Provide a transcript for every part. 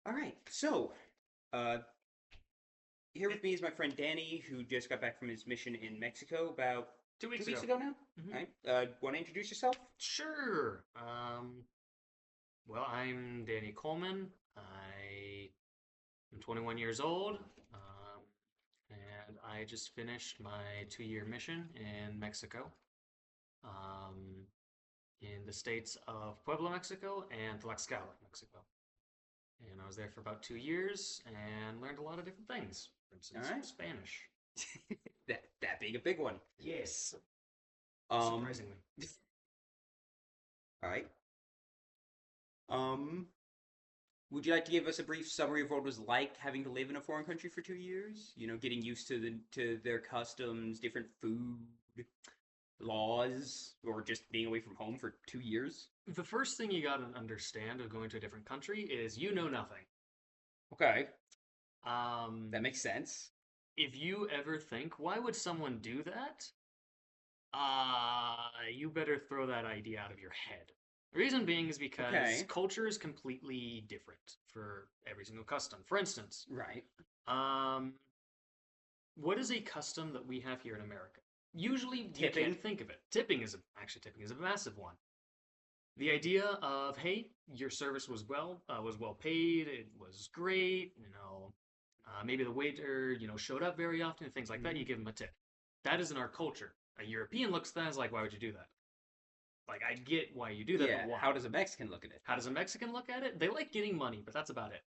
All right. So, uh, here with me is my friend Danny, who just got back from his mission in Mexico about Two two weeks weeks ago. ago now. hmm All right. Want to introduce yourself? Sure. Well, I'm Danny Coleman. I am 21 years old, and I just finished my 2-year mission in Mexico, um, in the states of Puebla, Mexico, and Tlaxcala, Mexico. And I was there for about 2 years and learned a lot of different things. For All instance, right. Spanish. That being a big one. Yes, Um. surprisingly. All right. Um. Would you like to give us a brief summary of what it was like having to live in a foreign country for 2 years? Getting used to their customs, different food, laws, or just being away from home for 2 years? The first thing you gotta understand of going to a different country is you know nothing. Okay, Um, that makes sense. if you ever think, why would someone do that? You better throw that idea out of your head. The reason being is because Okay. culture is completely different for every single custom. For instance, Right. um, what is a custom that we have here in America? Usually, you Tipping. can't think of it. Tipping is a massive one. The idea of, hey, your service was well paid, it was great, maybe the waiter showed up very often, things like that. You Hmm. give them a tip. That is in our culture. A European looks at that as like, why would you do that? Like, I get why you do that, but Yeah. why? How does a Mexican look at it? How does a Mexican look at it? They like getting money, but that's about it.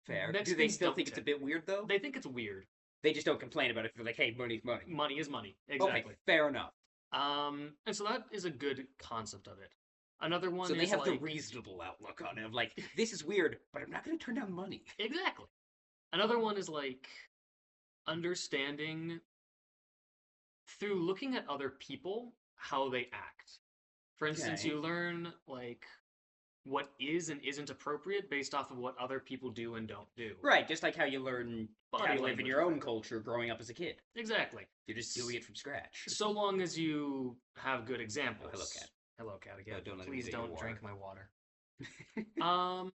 Fair. Do they Mexicans still don't think it's a tip. bit weird though? They think it's weird. They just don't complain about it. They're like, hey, money's money. Money is money. Okay, Exactly. fair enough. And so that is a good concept of it. Another So one they is have the like, reasonable outlook on it of like, this is weird, but I'm not going to turn down money. exactly. Another one is like understanding through looking at other people how they act. For instance, Okay. you learn like what is and isn't appropriate based off of what other people do and don't do. Right, just like how you learn how Body to live in language your own effect. culture growing up as a kid. Exactly. You're just doing it from scratch. So long as you have good Oh, hello, cat. examples. Hello, cat again. Don't let him Please get your don't water. drink my water. Um,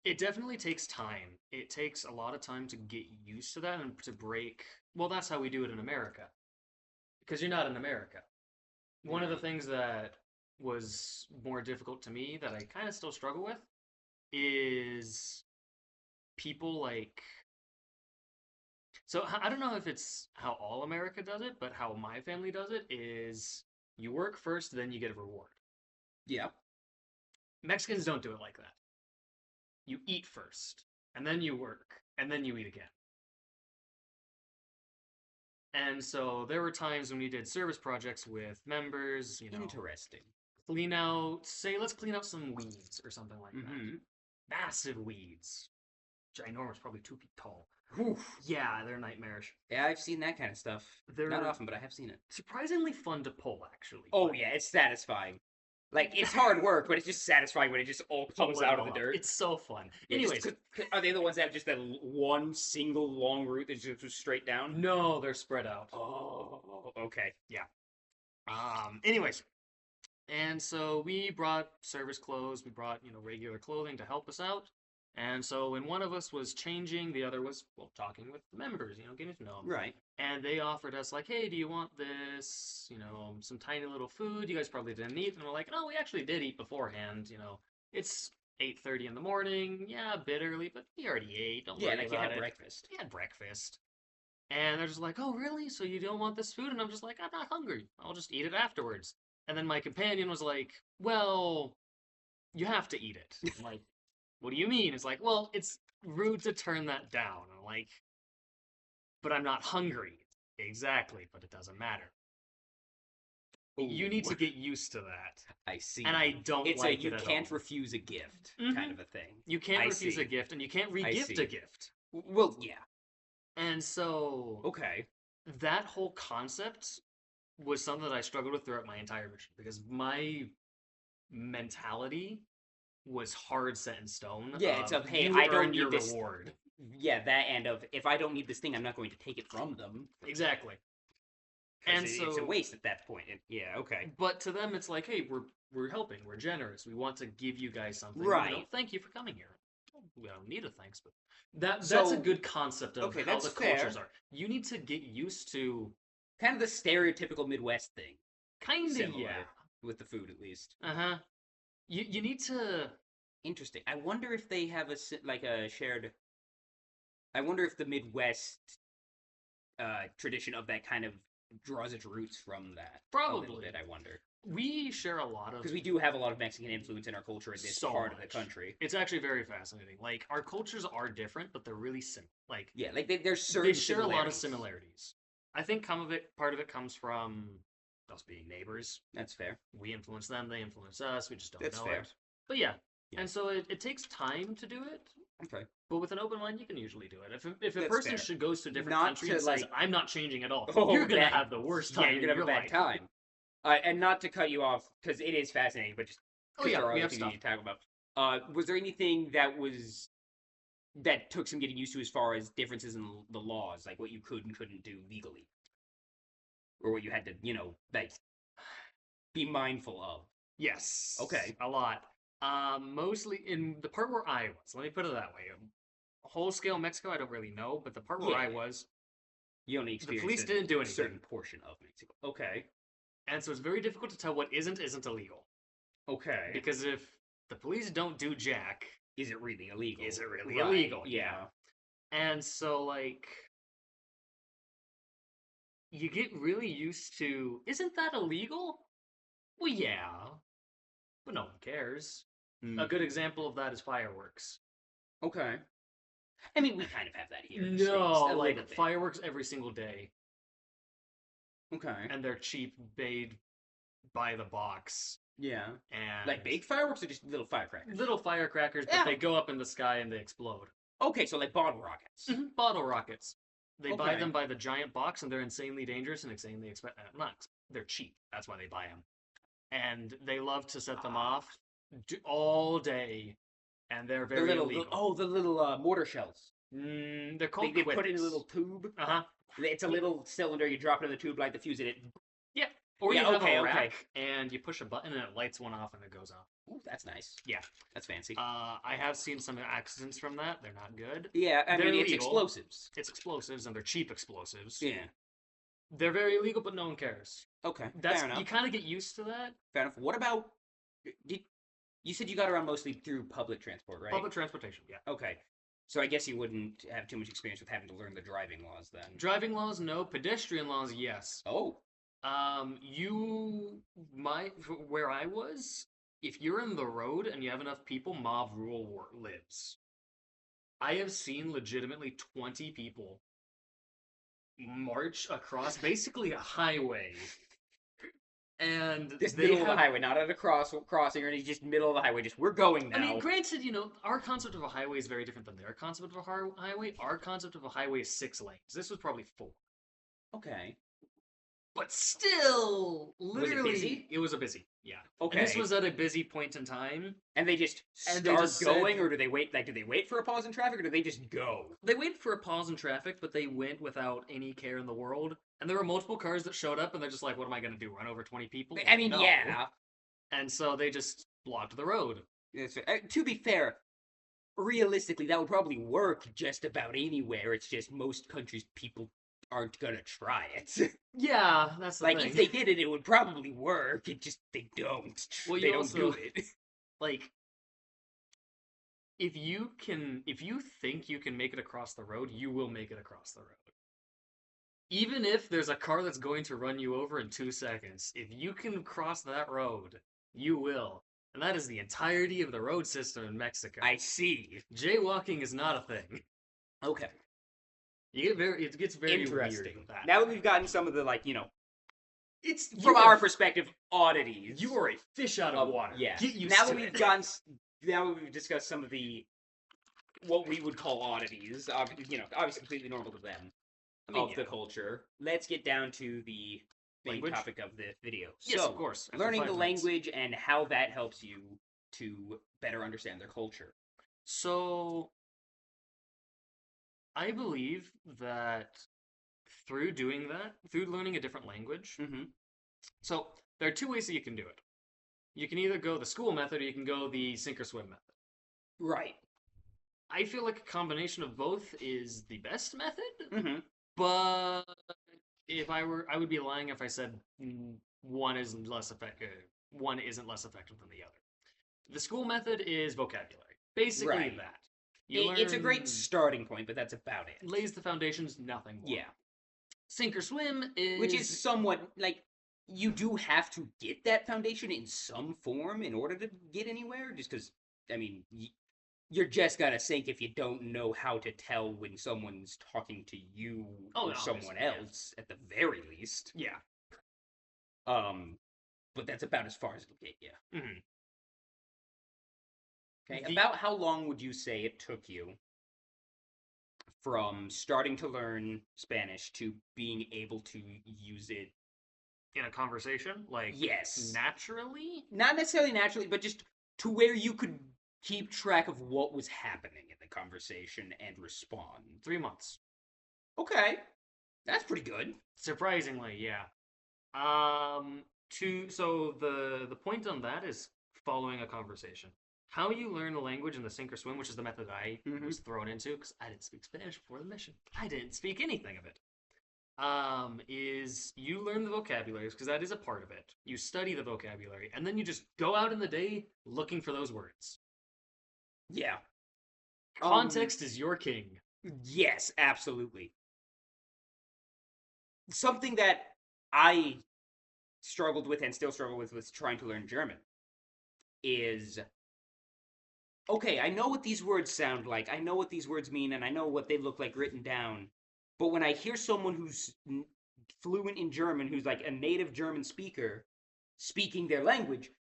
it definitely takes time. It takes a lot of time to get used to that and to break. Well, that's how we do it in America. Because you're not in America. One of the Right. things that was more difficult to me that I kind of still struggle with is people like. So I don't know if it's how all America does it, but how my family does it is you work first, then you get a reward. Yeah. Mexicans don't do it like that. You eat first, and then you work, and then you eat again. And so there were times when we did service projects with members, Interesting. let's clean out some weeds or something like that. Mm-hmm. Massive weeds. Ginormous, probably 2 feet tall. Whew. Yeah, they're nightmarish. Yeah, I've seen that kind of stuff. Not They're often, but I have seen it. surprisingly fun to pull, actually. Oh But yeah, it's satisfying. Like it's hard work, but it's just satifying when it just all comes pull it out of all the up. dirt. It's so fun. Yeah, just Anyways, are they the ones that have just that one single long route that just goes straight down? no, they're spread out. Oh, okay. Yeah. Anyways, and so we brought service clothes, we brought, regular clothing to help us out. And so when one of us was changing, the other was, well, talking with the members, getting to know them. Right. And they offered us, like, hey, do you want this, some tiny little food you guys probably didn't eat? And we're like, no, we actually did eat beforehand, It's 8:30 in the morning. Yeah, a bit early, but we already ate. Don't Yeah, worry like you about had it. breakfast. We had breakfast. And they're just like, oh, really? So you don't want this food? And I'm just like, I'm not hungry. I'll just eat it afterwards. And then my companion was like, well, you have to eat it. I'm like, what do you mean? It's like, well, it's rude to turn that down. I'm like, but I'm not hungry. Exactly, but it doesn't matter. You need Ooh, to get used to that. I see. And I don't It's a like you it at can't all. refuse a gift kind hmm of a thing. You can't I refuse a see. gift, and you can't I regift a see. gift. Well, yeah. And so Okay. that whole concept was something that I struggled with throughout my entire mission because my mentality was hard set in stone Yeah, it's of of hey, you I don't earn need your this. reward. Yeah, that and of if I don't need this thing, I'm not going to take it from them Exactly. because And it's a so, waste at that point. Yeah. Okay. but to them, it's like, hey, we're helping, we're generous, we want to give you guys something. Right. Thank you for coming here. we don't need a thanks, but that's a So, good concept of okay, how that's the cultures fair. are. You need to get used to Kind of the stereotypical Midwest thing. kind of yeah. Similar with the food, at least. Uh-huh. You need to Interesting. I wonder if they have like a shared. I wonder if the Midwest tradition of that kind of draws its roots from that a little probably bit. I wonder we share a lot of because we do have a lot of Mexican influence in our culture in this so part of the much. country. It's actually very fascinating. Like our cultures are different, but they're really similar. Like Yeah, like there's certain they share a lot of similarities. similarities. I think part of it comes from us being neighbors. That's fair. We influence them, they influence us. We just don't That's know fair. it. But yeah, Yeah. and so it takes time to do it. Okay. But with an open mind, you can usually do it. If a That's person fair. goes to a different Not country to and says, like, "I'm not changing at all," oh, you're gonna that, have the worst yeah, time you're in gonna have your a bad life. time. And not to cut you off because it is fascinating, but just Oh because yeah, there are we other have things stuff. we need to talk about. Was there anything that took some getting used to as far as differences in the laws, like what you could and couldn't do legally, or what you had to, like be mindful of? Yes. Okay. A lot. Mostly in the part where I was. Let me put it that way. Whole scale Mexico, I don't really know, but the part where Yeah. I was, You only the experienced police didn't do a anything, certain portion of Mexico. Okay. and so it's very difficult to tell what isn't illegal. Okay. Because if the police don't do jack, Is it really illegal? is it really Right. illegal? Yeah. And so like you get really used to, isn't that illegal? Well, yeah, but no one cares. A Hmm. good example of that is fireworks. Okay. I mean, we kind of have that here in the No, States, a like little bit. fireworks every single day, Okay. and they're cheap, made by the box, Yeah. and Like big fireworks or just little firecrackers? little firecrackers, but Yeah. they go up in the sky and they explode. Okay, so like bottle rockets. Bottle rockets. They buy Okay. them by the giant box, and they're insanely dangerous and insanely expensive. Not, they're cheap. That's why they buy them, and they love to set them off all day, and they're The very little, illegal. the little mortar shells. They're called They put it in a quitters. little tube. Uh-huh. It's a little cylinder. You drop it in the tube, light the fuse in it. Yeah. Or Yeah, you have okay, a okay. rack, and you push a button, and it lights one off, and it goes off. Ooh, that's nice. Yeah. That's fancy. I have seen some accidents from that. They're not good. Yeah, I they're mean, it's illegal. explosives. It's explosives, and they're cheap explosives. Yeah. They're very illegal, but no one cares. Okay. That's fair enough. you kind of get used to that. Fair enough. What about? You said you got around mostly through public transport, right? Public transportation, yeah. Okay. So I guess you wouldn't have too much experience with having to learn the driving laws then. Driving laws, no. Pedestrian laws, yes. Oh. You might where I was. If you're in the road and you have enough people, mob rule lives. I have seen legitimately 20 people march across basically a highway. And This they middle of have the highway, not at a crossing or anything, just middle of the highway. Just we're going now. I mean, granted, our concept of a highway is very different than their concept of a highway. Our concept of a highway is 6 lanes. This was probably 4. Okay. But still, literally, busy? it was a busy, yeah. Okay. And this was at a busy point in time. And they just And start they just going, said- or do they wait? Like, do they wait for a pause in traffic, or do they just go? They waited for a pause in traffic, but they went without any care in the world. And there were multiple cars that showed up, and they're just like, what am I going to do, run over 20 people? I mean, No. yeah. And so they just blocked the road. To be fair, realistically, that would probably work just about anywhere. It's just most countries' people aren't gonna try it. Yeah, that's the Like, thing. if they did it, it would probably work. It just, they don't. Well, they you don't also- do it. Like, if you think you can make it across the road, you will make it across the road. Even if there's a car that's going to run you over in 2 seconds, if you can cross that road, you will. And that is the entirety of the road system in Mexico. I see. Jaywalking is not a thing. Okay. It gets very weird Interesting. with that. Now that we've gotten some of the, like, It's from our perspective, oddities. You are a fish out of water. Yeah. Get used now to that it. now that we've discussed some of the, what we would call oddities, obviously completely normal to them, the culture, let's get down to the main Language? topic of the video. Yes, So, of course. After learning 5 the minutes. language and how that helps you to better understand their culture. So, I believe that through doing that, through learning a different language, Mm-hmm. so there are 2 ways that you can do it. You can either go the school method or you can go the sink or swim method. Right. I feel like a combination of both is the best method, Hmm. but if I would be lying if I said one is less effective. One isn't less effective than the other. The school method is vocabulary. Basically Right. that. You It's a great learn starting point, but that's about it. lays the foundations, nothing more. Yeah. Sink or swim Which is is somewhat like you do have to get that foundation in some form in order to get anywhere. Just because, I mean, you're just gonna sink if you don't know how to tell when someone's talking to you oh, or someone obviously, yeah. else, at the very least. Yeah. Um, but that's about as far as it'll get you. Mhm. Okay, The about how long would you say it took you from starting to learn Spanish to being able to use it? in a conversation, like Yes. naturally, Not necessarily naturally, but just to where you could keep track of what was happening in the conversation and respond. 3 months. Okay, that's pretty good. Surprisingly, yeah. The point on that is following a conversation. How you learn a language in the sink or swim, which is the method I Hmm. was thrown into because I didn't speak Spanish before the mission. I didn't speak anything of it. Is you learn the vocabularies because that is a part of it. You study the vocabulary, and then you just go out in the day looking for those words. Yeah. Context is your king. Yes, absolutely. Something that I struggled with and still struggle with trying to learn German is okay, I know what these words sound like, I know what these words mean, and I know what they look like written down. But when I hear someone who's fluent in German, who's like a native German speaker, speaking their language,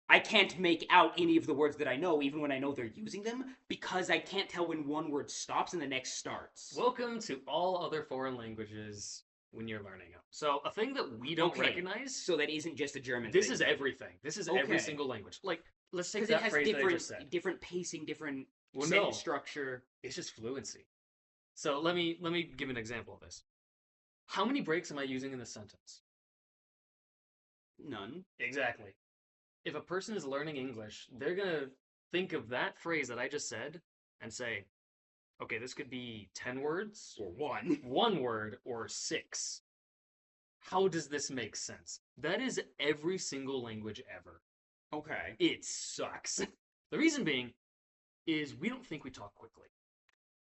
I can't make out any of the words that I know, even when I know they're using them, because I can't tell when one word stops and the next starts. Welcome to all other foreign languages when you're learning them. So a thing that we don't Okay, recognize. so that isn't just a German This thing. is everything. This is every Okay. single language. Like, let's take Because it that has phrase that I just said. different pacing, different Well, sentence no, structure. it's just fluency. So let me give an example of this. How many breaks am I using in this sentence? None. Exactly. If a person is learning English, they're gonna think of that phrase that I just said and say, okay, this could be 10 words, Or one. one word, or six. How does this make sense? That is every single language ever. Okay. It sucks. The reason being is we don't think we talk quickly.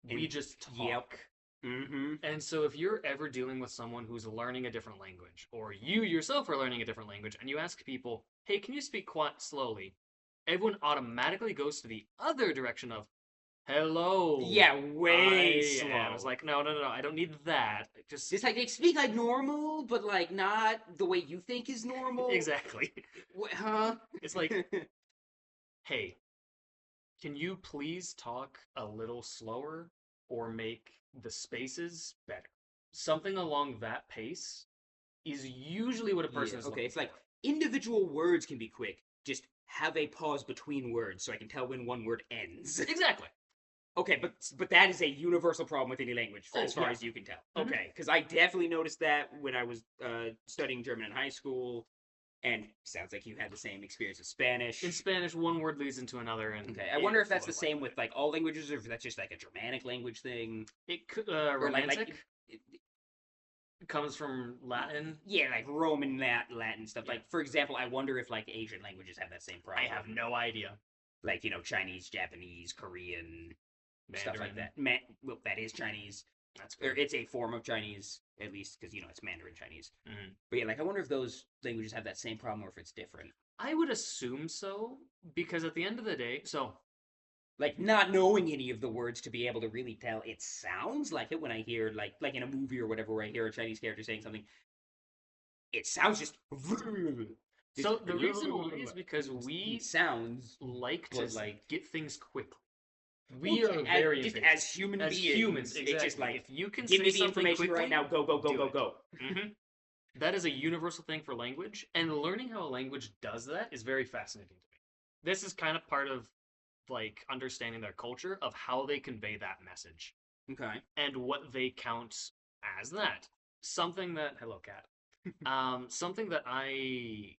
We And just talk. yep. Mm-hmm. And so if you're ever dealing with someone who's learning a different language, or you yourself are learning a different language, and you ask people, hey, can you speak quite slowly? Everyone automatically goes to the other direction of, hello. Yeah, way slow. I was like, no, no, no, I don't need that. Just It's like they speak like normal, but like not the way you think is normal. exactly. Huh? It's like, hey, can you please talk a little slower or make the spaces better? Something along that pace is usually what a person Yeah, is okay, looking it's like for. individual words can be quick. Just have a pause between words so I can tell when one word ends. Exactly. Okay, but that is a universal problem with any language, Oh, as far yeah. as you can tell. Mhm. Okay, because I definitely noticed that when I was studying German in high school, and sounds like you had the same experience with Spanish. In Spanish, one word leads into another, and Okay, I wonder if that's the flows like same with like all languages, or if that's just like a Germanic language thing, it could or romantic it- comes from Latin. yeah, like Roman Latin stuff. Yeah. Like for example, I wonder if like Asian languages have that same I problem. have no idea. Like Chinese, Japanese, Korean, stuff like Mandarin. that. Well, that is Chinese. That's Or good. it's a form of Chinese, at least because it's Mandarin Chinese. Mhm. But yeah, like I wonder if those languages have that same problem or if it's different. I would assume so because at the end of the day, so Like not knowing any of the words to be able to really tell it sounds like it when I hear like in a movie or whatever where I hear a Chinese character saying something, it sounds just so the reason why is because we sounds like to but like get things quickly. We are very just impatient. as human as beings. humans. Exactly. It's just like if you can give say me the something information quickly, right now. Go go go do go it. go. Mm-hmm. That is a universal thing for language, and learning how a language does that is very fascinating to me. This is kind of part of like understanding their culture of how they convey that message Okay. and what they count as that. Something that hello cat. Something that I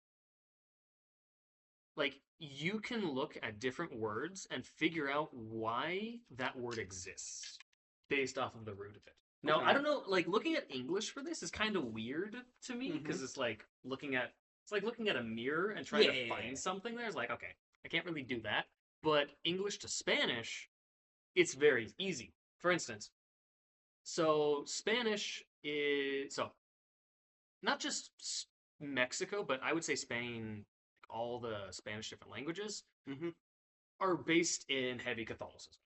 like you can look at different words and figure out why that word exists based off of the root of it. Now, I Okay. don't know, like looking at English for this is kind of weird to me because Mm-hmm. it's like looking at a mirror and trying Yeah, to yeah, yeah, find yeah. something there. It's like, okay, I can't really do that. But English to Spanish, it's very easy. For instance, so Spanish is so not just Mexico, but I would say Spain, all the Spanish different languages Mm-hmm. are based in heavy Catholicism.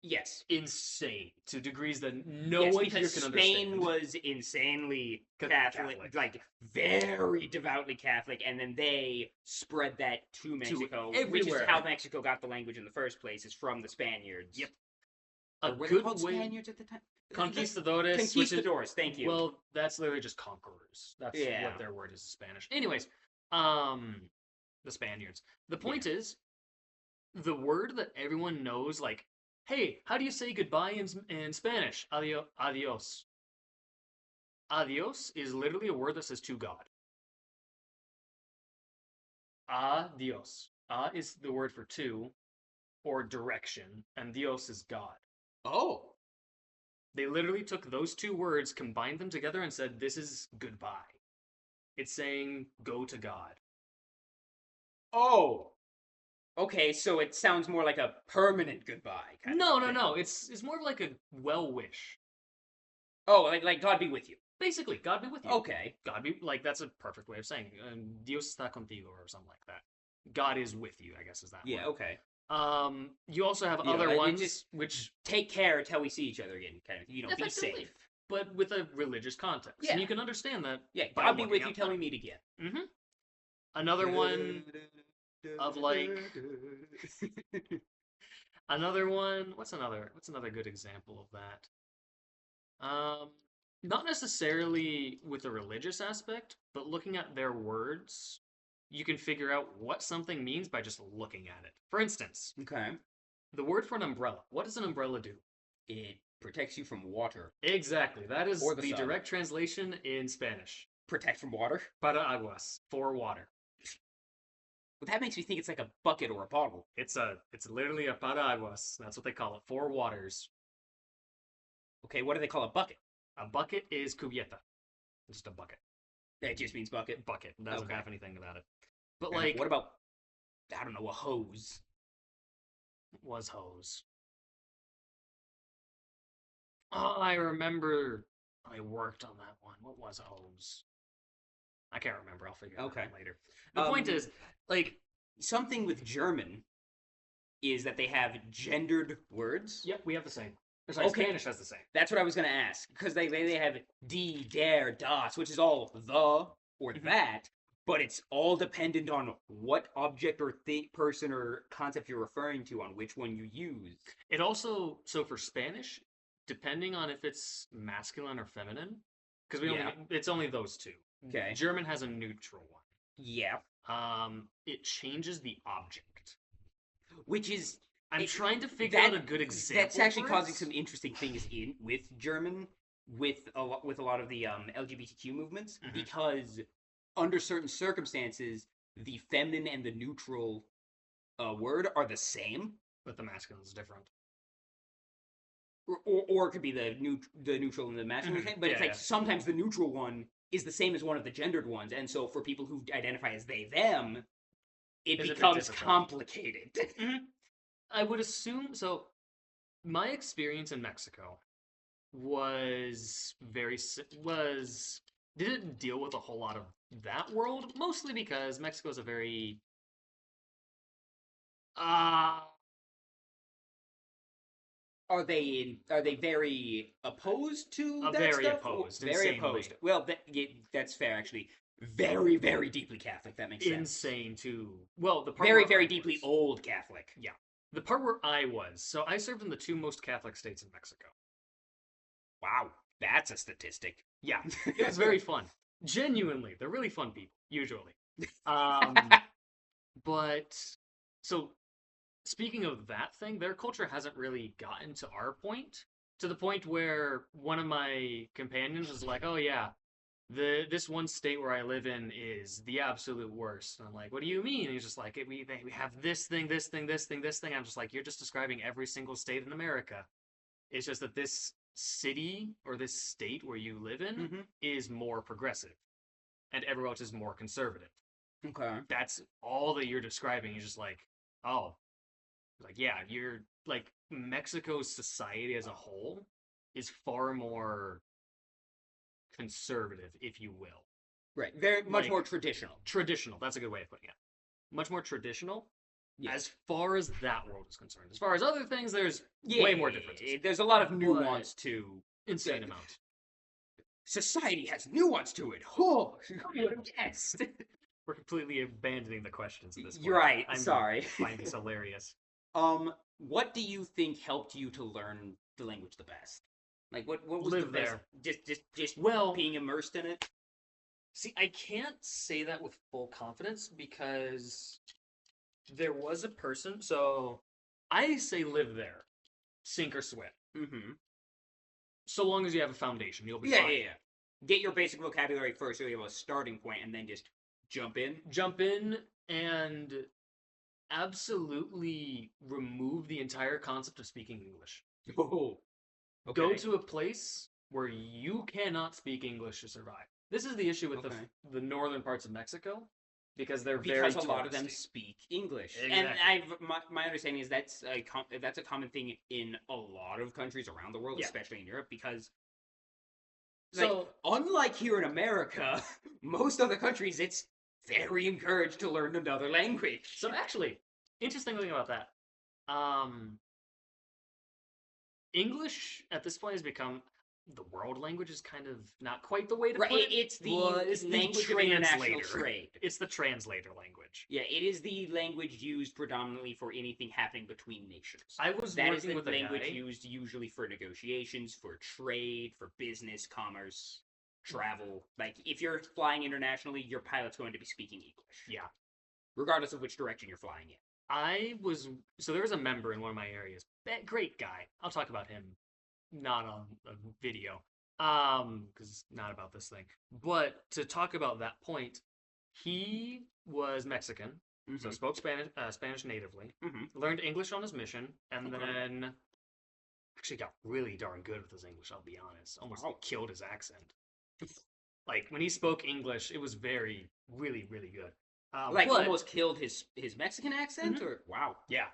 Yes. Insane to degrees that no Yes, one because here can Spain understand. was insanely Catholic, Catholic like very devoutly Catholic, and then they spread that to to Mexico, which is how everywhere. Mexico got the language in the first place, is from the Spaniards. Yep. A Or were they good called way. Spaniards at the time? Conquistadores, which is Conquistadors, thank you. well, that's literally just conquerors. That's Yeah, what their word is in Spanish. Anyways, um, the Spaniards. The yeah. point is, the word that everyone knows, like, hey, how do you say goodbye in Spanish? Adios. Adios is literally a word that says to God. Adios. Is the word for to or direction, and Dios is God. Oh, They literally took those two words, combined them together, and said, this is goodbye. It's saying go to God. oh. Okay, so it sounds more like a permanent goodbye kind of No, a no, thing. no. It's more of like a well wish. Oh, like God be with you. Basically, God be with you. Okay. God be like that's a perfect way of saying Dios está contigo or something like that. God is with you, I guess is that Yeah, word. okay. You also have You know, other and just ones which take care till we see each other again, kind of. Be effectively, safe. but with a religious context, and Yeah, you can understand that yeah. by God be looking with you up till we that. meet again. Mm-hmm. Another one of like another one. What's another good example of that? Not necessarily with a religious aspect, but looking at their words, you can figure out what something means by just looking at it. For instance, Okay. the word for an umbrella. What does an umbrella do? It protects you from water Exactly. That or is the the sun. direct translation in Spanish. Protect from water. Paraguas, for water. But that makes me think it's like a bucket or a bottle. It's literally a paraguas. That's what they call it. Four waters. Okay, what do they call a bucket? A bucket is cubierta. Just a bucket. It just means bucket. Bucket. Doesn't Okay. have anything about it. But Fair enough. like What about I don't know, a hose? was hose. Oh, I remember I worked on that one. What was hose? I can't remember. I'll figure that Okay. out later. The point is, like, Something with German is that they have gendered words. yep, we have the same. Sorry, Okay, Spanish has the same. that's what I was gonna ask because they have die, der, das, which is all the or Mhm. that, but it's all dependent on what object or person or concept you're referring to on which one you use. It also so for Spanish, depending on if it's masculine or feminine, because Yeah. it's only those two. Okay. German has a neutral one. Yeah. It changes the object. Which is I'm it, trying to figure that out a good example. that's actually for causing it. some interesting things in with German with a lot of the LGBTQ movements Mhm. because under certain circumstances the feminine and the neutral word are the same, But the masculine is different. or it could be the neutral and the masculine Mhm. but it's Yeah, like yeah. sometimes the neutral one is the same as one of the gendered ones, and so for people who identify as they them, it It's a bit becomes difficult. complicated. Mhm. I would assume so. My experience in Mexico was was didn't deal with a whole lot of that world, mostly because Mexico is a very uh Are they very opposed to that very stuff? Or opposed, very opposed. insanely. Well, yeah, that's fair actually. Very very deeply Catholic. That makes sense. Insane too. Well, the part Very where very I deeply was. old Catholic. Yeah. The part where I was. So I served in the two most Catholic states in Mexico. Wow, that's a statistic. Yeah. It was very fun. Genuinely. They're really fun people, usually. Um but so speaking of that thing, their culture hasn't really gotten to our point, to the point where one of my companions was like, "Oh yeah, this one state where I live in is the absolute worst. And I'm like, what do you mean? And he's just like, we have this thing, this thing, this thing, this thing. I'm just like, you're just describing every single state in America. It's just that this city or this state where you live in Mm-hmm. is more progressive, and everywhere else is more conservative. Okay. That's all that you're describing. You're just like, oh, like yeah, you're like Mexico's society as a whole is far more conservative, if you will. Right. Very much Like more traditional. traditional. That's a good way of putting it. Much more traditional Yeah. as far as that world is concerned. As far as other things, there's Yeah, way more differences. There's a lot of nuance to Insane Yeah. amount. society. Has nuance to it. Oh, yes. We're completely abandoning the questions at this point. You're right. I'm Sorry. finding this hilarious. What do you think helped you to learn the language the best? Like, what was the Live best? there. Just Well, being immersed in it. see, I can't say that with full confidence because there was a person. So I say live there, sink or swim. Mm-hmm. So long as you have a foundation, you'll be Yeah, fine. yeah, yeah. Get your basic vocabulary first, so you have a starting point, and then just jump in. Jump in and absolutely remove the entire concept of speaking English. Oh, Go to a place where you cannot speak English to survive. This is the issue with Okay. the northern parts of Mexico because they're very because a lot of them touristy. speak English, and Exactly. my understanding is that's a common thing in a lot of countries around the world, Yeah. especially in Europe, because like, So unlike here in America, most other countries it's very encouraged to learn another language. So actually, interesting thing about that, English at this point has become the world language is kind of not quite the way to Right, put it. it's the but it's the language of international translator. trade. It's the translator language. Yeah, it is the language used predominantly for anything happening between nations. I was That is working the with a language guy. used usually for negotiations, for trade, for business, commerce, travel. Like, if you're flying internationally, your pilot's going to be speaking English. Yeah. Regardless of which direction you're flying in. So there was a member in one of my areas. Great guy. I'll talk about him not on a video. Because it's not about this thing. But to talk about that point, he was Mexican, so spoke Spanish natively, learned English on his mission, and then actually got really darn good with his English, I'll be honest. Almost killed his accent. Like when he spoke English, it was very, really, really good. Almost killed his Mexican accent, or wow, yeah.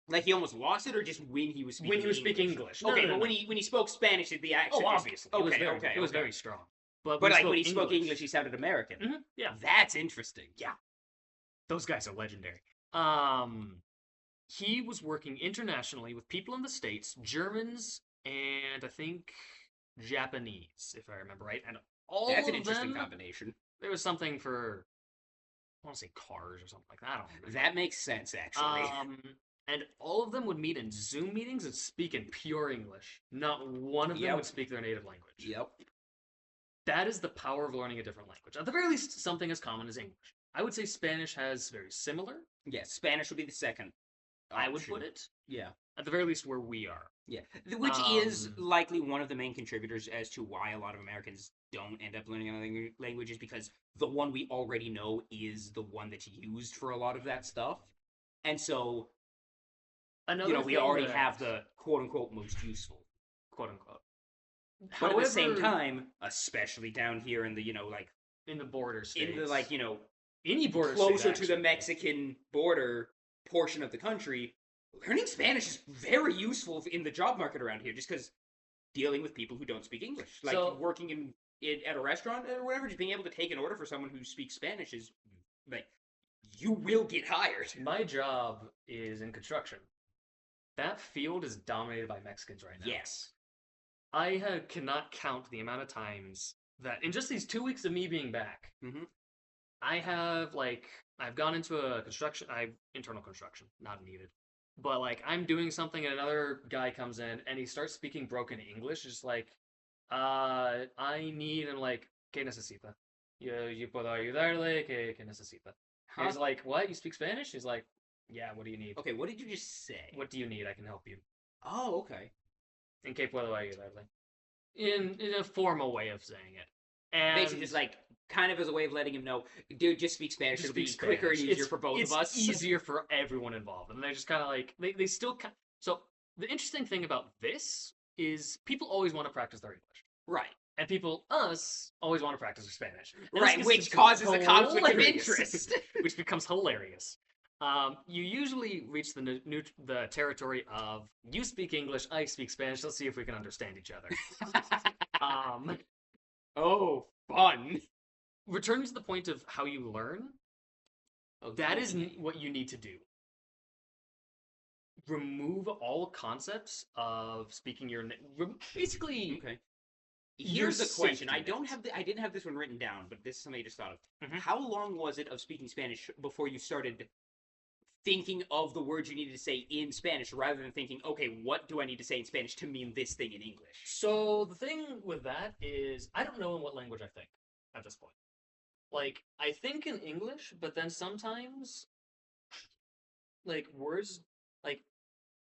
Like he almost lost it, or just when he was speaking when he was speaking English. Okay, No. but when he spoke Spanish, the accent. Oh, obviously. Okay, It was very strong. But like when he spoke English, he sounded American. Yeah, that's interesting. Yeah, those guys are legendary. He was working internationally with people in the States, Germans, and I think Japanese, if I remember right. And that's an interesting combination. There was something for, I want to say cars or something like that. I don't remember. That makes sense, actually. And all of them would meet in Zoom meetings and speak in pure English. Not one of them would speak their native language. Yep. That is the power of learning a different language. At the very least, something as common as English. I would say Spanish has very similar. Yeah, Spanish would be the second I would put it. Yeah. At the very least, where we are. Yeah. Which is likely one of the main contributors as to why a lot of Americans don't end up learning another language, is because the one we already know is the one that's used for a lot of that stuff. And so, we already have the quote-unquote most useful. Quote-unquote. But at the same time, especially down here in the, in the border states. In the, any border closer to the Mexican border portion of the country, learning Spanish is very useful in the job market around here, just because dealing with people who don't speak English. Like, working at a restaurant or whatever, just being able to take an order for someone who speaks Spanish is, like, you will get hired. My job is in construction. That field is dominated by Mexicans right now. Yes. I cannot count the amount of times that, in just these 2 weeks of me being back, I have, I've gone into a internal construction, not needed. But, I'm doing something and another guy comes in and he starts speaking broken English, just I need, and ¿qué necesita? Yo puedo ayudarle, ¿qué necesita? Huh? He's like, what? You speak Spanish? He's like, yeah, what do you need? Okay, what did you just say? What do you need? I can help you. Oh, okay. ¿En qué puedo ayudarle? In a formal way of saying it. And basically just like kind of as a way of letting him know, dude, just speak Spanish. just It'll be speak quicker and Spanish. easier for both It's of us. easier for everyone involved, and they're just kind of like they still. So the interesting thing about this is people always want to practice their English, Right. and us always want to practice their Spanish, and Right, which causes a conflict of interest. which becomes hilarious. You usually reach the territory of you speak English, I speak Spanish. Let's see if we can understand each other. um, Oh, fun. returning to the point of how you learn, that is Okay. what you need to do. Remove all concepts of speaking your basically. Okay. Your Here's the question. safety I didn't have this one written down, but this is something I just thought of. Mhm. How long was it of speaking Spanish before you started thinking of the words you needed to say in Spanish rather than thinking, okay, what do I need to say in Spanish to mean this thing in English? So the thing with that is, I don't know in what language I think at this point. Like, I think in English, but then sometimes, like, words, like,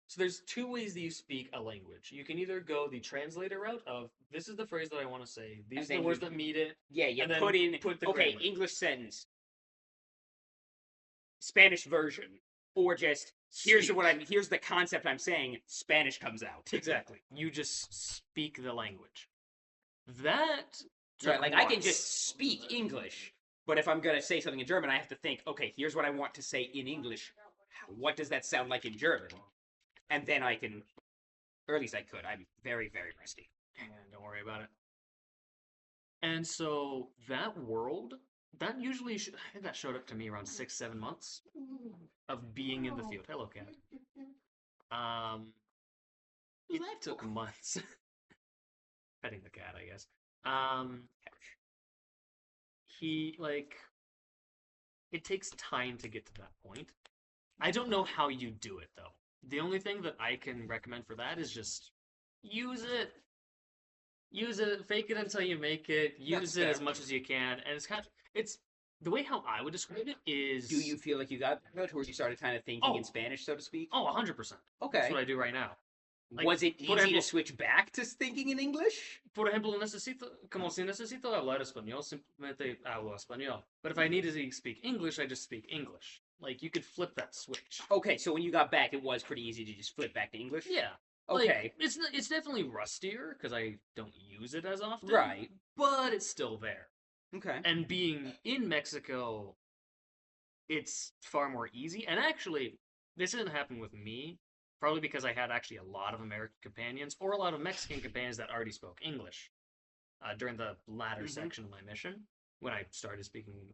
so there's two ways that you speak a language. You can either go the translator route of, this is the phrase that I want to say, these are the words that mean it. Yeah, you and then put in, put the okay, grammar. English sentence, Spanish version, or just, here's the concept I'm saying, Spanish comes out. Exactly. You just speak the language. That Right, like I can months. just speak English, but if I'm gonna say something in German, I have to think, okay, here's what I want to say in English. What does that sound like in German? And then I can, or at least I could. I'm very, very rusty. And don't worry about it. And so that world, that usually, I think that showed up to me around 6, 7 months of being in the field. Hello, cat. It took months. Petting the cat, I guess. He, like, it takes time to get to that point. I don't know how you do it, though. The only thing that I can recommend for that is just use it. Use it, fake it until you make it. Use it as much as you can, and it's the way how I would describe it is. Do you feel like you got towards you started kind of thinking in Spanish, so to speak? Oh, 100%. Okay. That's what I do right now. Like, was it easy to switch back to thinking in English? Por ejemplo, como si necesito hablar español, simplemente hablo español. But if I need to speak English, I just speak English. Like, you could flip that switch. Okay, so when you got back, it was pretty easy to just flip back to English? Yeah. Okay. Like, it's definitely rustier, because I don't use it as often. Right. But it's still there. Okay. And being in Mexico, it's far more easy. And actually, this didn't happen with me. Probably because I had actually a lot of American companions or a lot of Mexican companions that already spoke English during the latter section of my mission when I started speaking,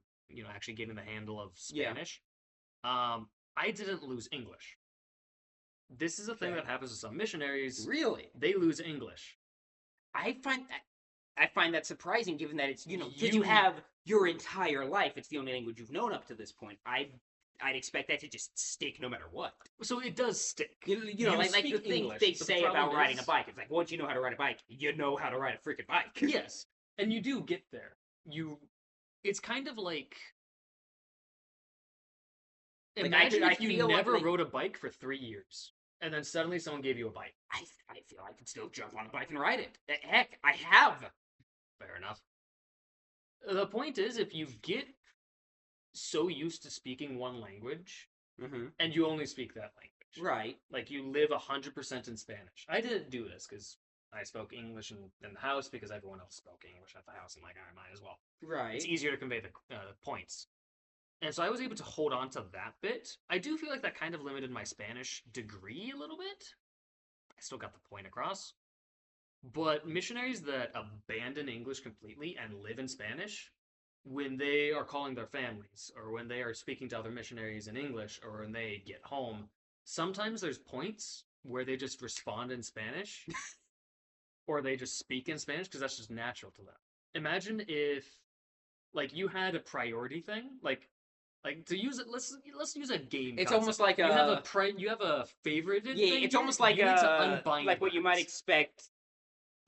actually getting the handle of Spanish. Yeah. I didn't lose English. This is a thing that happens to some missionaries. Really? They lose English. I find that surprising, given that it's you have your entire life. It's the only language you've known up to this point. I'd expect that to just stick no matter what. So it does stick. Like the thing they say about riding a bike. It's like, once you know how to ride a bike, you know how to ride a freaking bike. Yes. And you do get there. It's kind of like... Imagine if you never rode a bike for 3 years, and then suddenly someone gave you a bike. I feel I could still jump on a bike and ride it. Heck, I have. Fair enough. The point is, if you get so used to speaking one language, and you only speak that language. Right. Like, you live 100% in Spanish. I didn't do this, because I spoke English in the house, because everyone else spoke English at the house. I'm like, I might as well. Right. It's easier to convey the points. And so I was able to hold on to that bit. I do feel like that kind of limited my Spanish degree a little bit. I still got the point across. But missionaries that abandon English completely and live in Spanish, when they are calling their families, or when they are speaking to other missionaries in English, or when they get home, sometimes there's points where they just respond in Spanish, or they just speak in Spanish, because that's just natural to them. Imagine if, like, you had a priority thing, like to use it. Let's use a game. It's concept. almost like you have a favorited. Yeah, thing it's here. almost like you need to unbind like what you might that. expect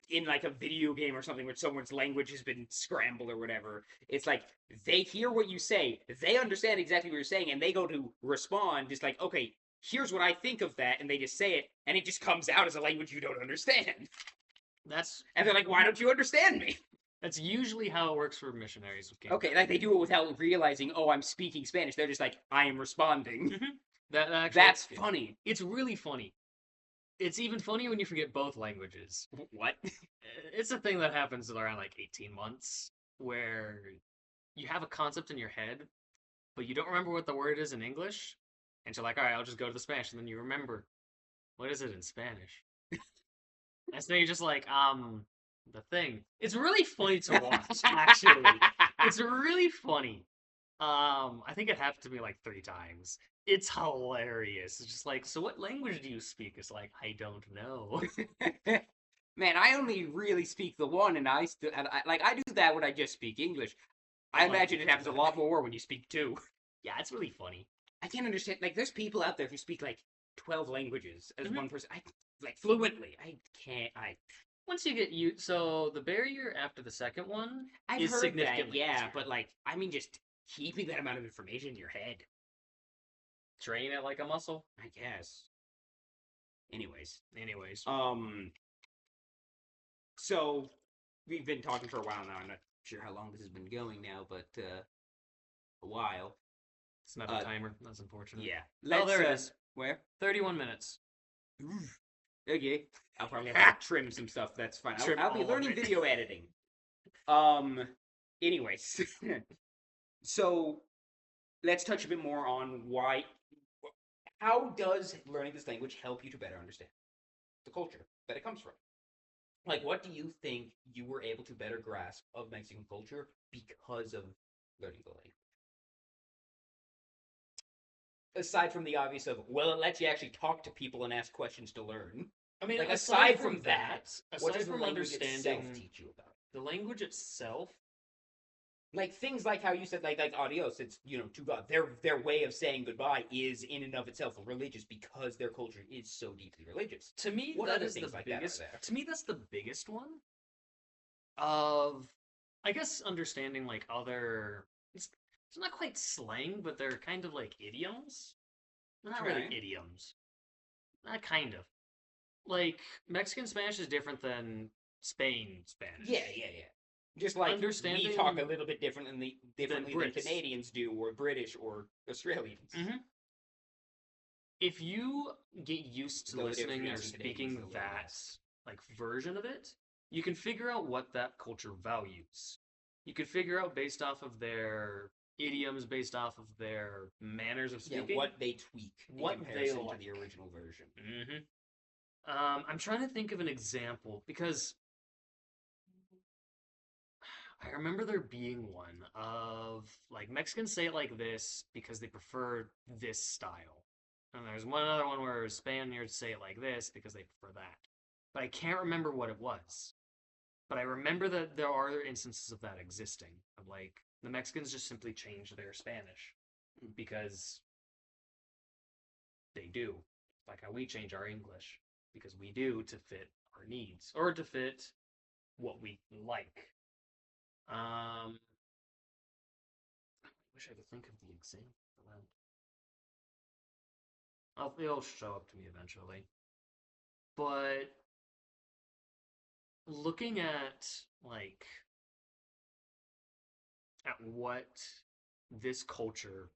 in like a video game or something where someone's language has been scrambled or whatever. It's like they hear what you say, they understand exactly what you're saying, and they go to respond just like, okay, here's what I think of that, and they just say it, and it just comes out as a language you don't understand. And they're like, why don't you understand me? That's usually how it works for missionaries with game. Okay, like they do it without realizing, oh, I'm speaking Spanish. They're just like, I am responding. That actually, That's funny. it's really funny. It's even funnier when you forget both languages. What? It's a thing that happens around like 18 months where you have a concept in your head, but you don't remember what the word is in English. And you're like, all right, I'll just go to the Spanish. And then you remember, what is it in Spanish? And so you're just like, the thing. It's really funny to watch, actually. It's really funny. I think it happened to me like 3 times. It's hilarious. It's just like, so what language do you speak? It's like, I don't know. Man, I only really speak the one, and I do that when I just speak English. I imagine it happens a lot more when you speak two. Yeah, it's really funny. I can't understand. Like, there's people out there who speak like 12 languages as Mhm. one person. I like fluently. I can't. Once you get you, so the barrier after the second one I've is heard that, significantly yeah, easier. but like, I mean, just keeping that amount of information in your head. Train it like a muscle. I guess. Anyways, Anyways, so we've been talking for a while now. I'm not sure how long this has been going now, but a while. it's not a timer. That's unfortunate. Yeah. Oh, there it is. Where? 31 minutes. Okay. I'll probably have to trim some stuff. That's fine. Trim I'll be all of learning it. video editing. Anyways. So let's touch a bit more on how does learning this language help you to better understand the culture that it comes from? Like, what do you think you were able to better grasp of Mexican culture because of learning the language? Aside from the obvious of, well, it lets you actually talk to people and ask questions to learn. I mean, Like, aside aside from that, what aside does the from language itself understanding teach you about? the language itself, Like things like how you said like adios, it's to God. Their way of saying goodbye is in and of itself religious because their culture is so deeply religious. to me, What that other is the things like that are biggest. there? To me, that's the biggest one. Of, I guess, understanding like other. It's not quite slang, but they're kind of like idioms. Not really Okay. idioms. Not kind of. Like Mexican Spanish is different than Spain Spanish. Yeah. Just like we Understanding talk a little bit differently than Brits. Canadians do, or British, or Australians. Mhm. If you get used to Though the difference listening or between Canadians speaking is a little that less. like version of it, you can figure out what that culture values. You could figure out based off of their idioms, based off of their manners of Yeah, speaking. what they tweak What in they comparison like. to the original version. I'm trying to think of an example because I remember there being one of like Mexicans say it like this because they prefer this style. And there's one other one where Spaniards say it like this because they prefer that. But I can't remember what it was. But I remember that there are instances of that existing. Of like the Mexicans just simply change their Spanish because they do. Like how we change our English because we do to fit our needs or to fit what we like. I wish I could think of the example for that. It'll show up to me eventually. But looking at like at what this culture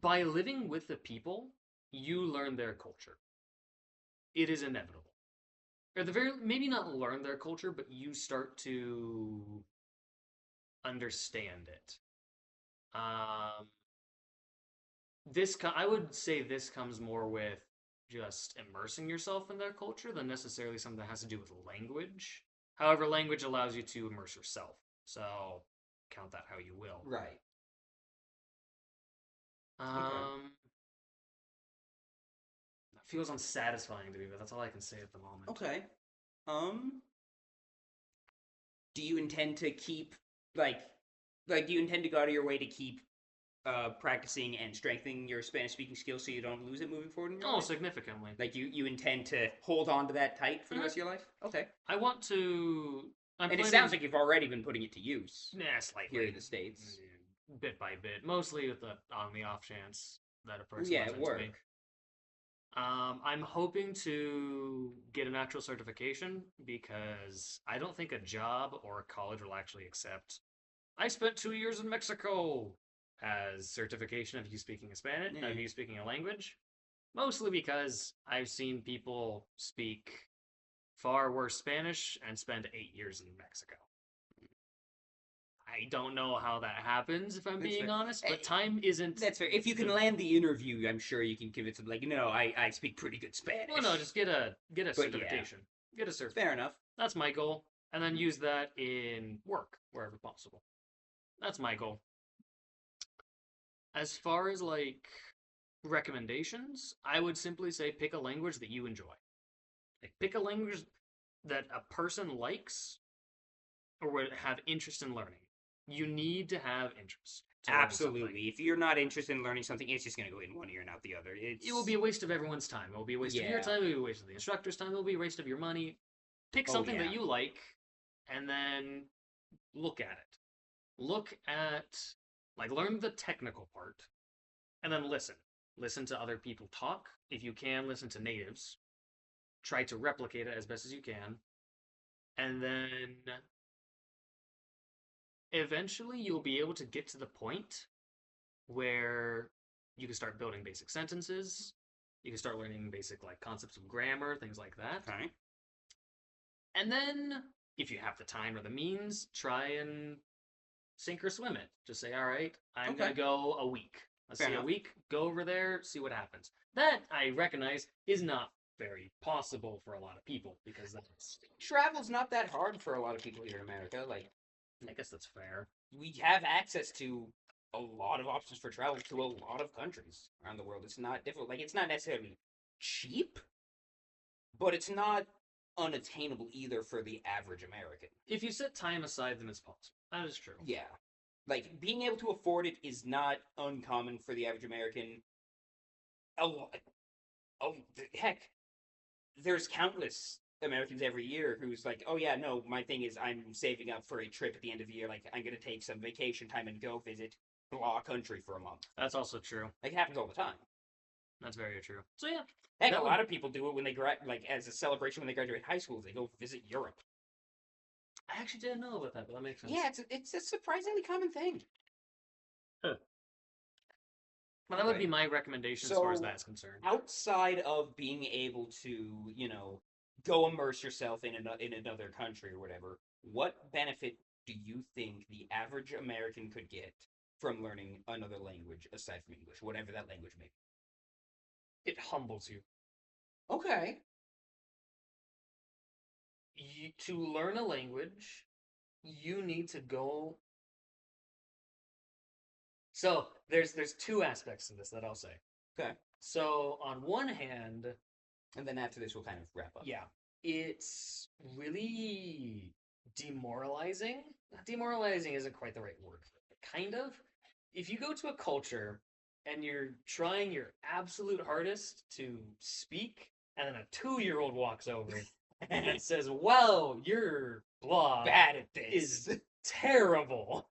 by living with the people, you learn their culture. It is inevitable. Or the very maybe not learn their culture, but you start to understand it. Um, I would say this comes more with just immersing yourself in their culture than necessarily something that has to do with language. However, language allows you to immerse yourself. So count that how you will. Right. It feels unsatisfying to me, but that's all I can say at the moment. Okay. Do you intend to keep like do you intend to go out of your way to keep practicing and strengthening your Spanish speaking skills so you don't lose it moving forward in your Oh, life? significantly. Like you intend to hold on to that tight for the rest of your life? Okay. I want to. It sounds like you've already been putting it to use slightly here in the States. bit by bit, mostly with on the off chance that a person Yeah, runs at into work. me. I'm hoping to get an actual certification because I don't think a job or a college will actually accept. I spent 2 years in Mexico as certification of you speaking a Spanish, of Yeah. you speaking a language. Mostly because I've seen people speak far worse Spanish and spend 8 years in Mexico. I don't know how that happens, if I'm That's being fair. honest, Eh, but time isn't That's fair. If you can the. land the interview, I'm sure you can convince them. Like, no, I speak pretty good Well, no, Spanish. just get a But yeah, certification. Get a cert. fair enough. That's my goal, and then use that in work wherever possible. That's my goal. As far as like recommendations, I would simply say pick a language that you enjoy. Like pick a language that a person likes or would have interest in learning. You need to have interest to learn something. Absolutely. If you're not interested in learning something, it's just gonna go in one ear and out the other. It will It's be a waste of everyone's time. It will be a waste of your yeah. time. It will be a waste of the instructor's time. It will be a waste of your money. Pick Oh something that yeah. you like and then look at it. Look at, like, learn the technical part and then listen. Listen to other people talk. If you can, listen to natives. Try to replicate it as best as you can. And then eventually you'll be able to get to the point where you can start building basic sentences. You can start learning basic like concepts of grammar, things like that. Okay. And then if you have the time or the means, try and sink or swim it. Just say, all right, I'm Okay. gonna go a week. Let's Fair see a enough. week, go over there, see what happens. That I recognize is not very possible for a lot of people because that's Travel's not that hard for a lot of people here in America. Like I guess that's fair. we have access to a lot of options for travel to a lot of countries around the world. It's not difficult. Like it's not necessarily cheap, but it's not unattainable either for the average American. If you set time aside, then it's possible. That is true. Yeah. Like being able to afford it is not uncommon for the average American. A lot. Oh, heck, there's countless Americans every year who's like, oh yeah, no, my thing is I'm saving up for a trip at the end of the year. Like I'm gonna take some vacation time and go visit blah country for a month. That's also true. Like it happens all the time. That's very true. So yeah, Heck, a that would. lot of people do it when they like as a celebration when they graduate high school. They go visit Europe. I actually didn't know about that, but that makes sense. Yeah, it's a surprisingly common thing. Huh. But that would be Right. my recommendation as far as So that's concerned. outside of being able to, go immerse yourself in another country or whatever, what benefit do you think the average American could get from learning another language aside from English, whatever that language may It humbles you. be? Okay. To learn a language, you need to go. So there's two aspects to this that I'll say. Okay. So on one hand, And then after this, we'll kind of wrap up. yeah, it's really demoralizing. Demoralizing isn't quite the right word for it, but kind of. If you go to a culture and you're trying your absolute hardest to speak, and then a 2-year-old walks over and says, "Well, your blah Bad at this. is terrible."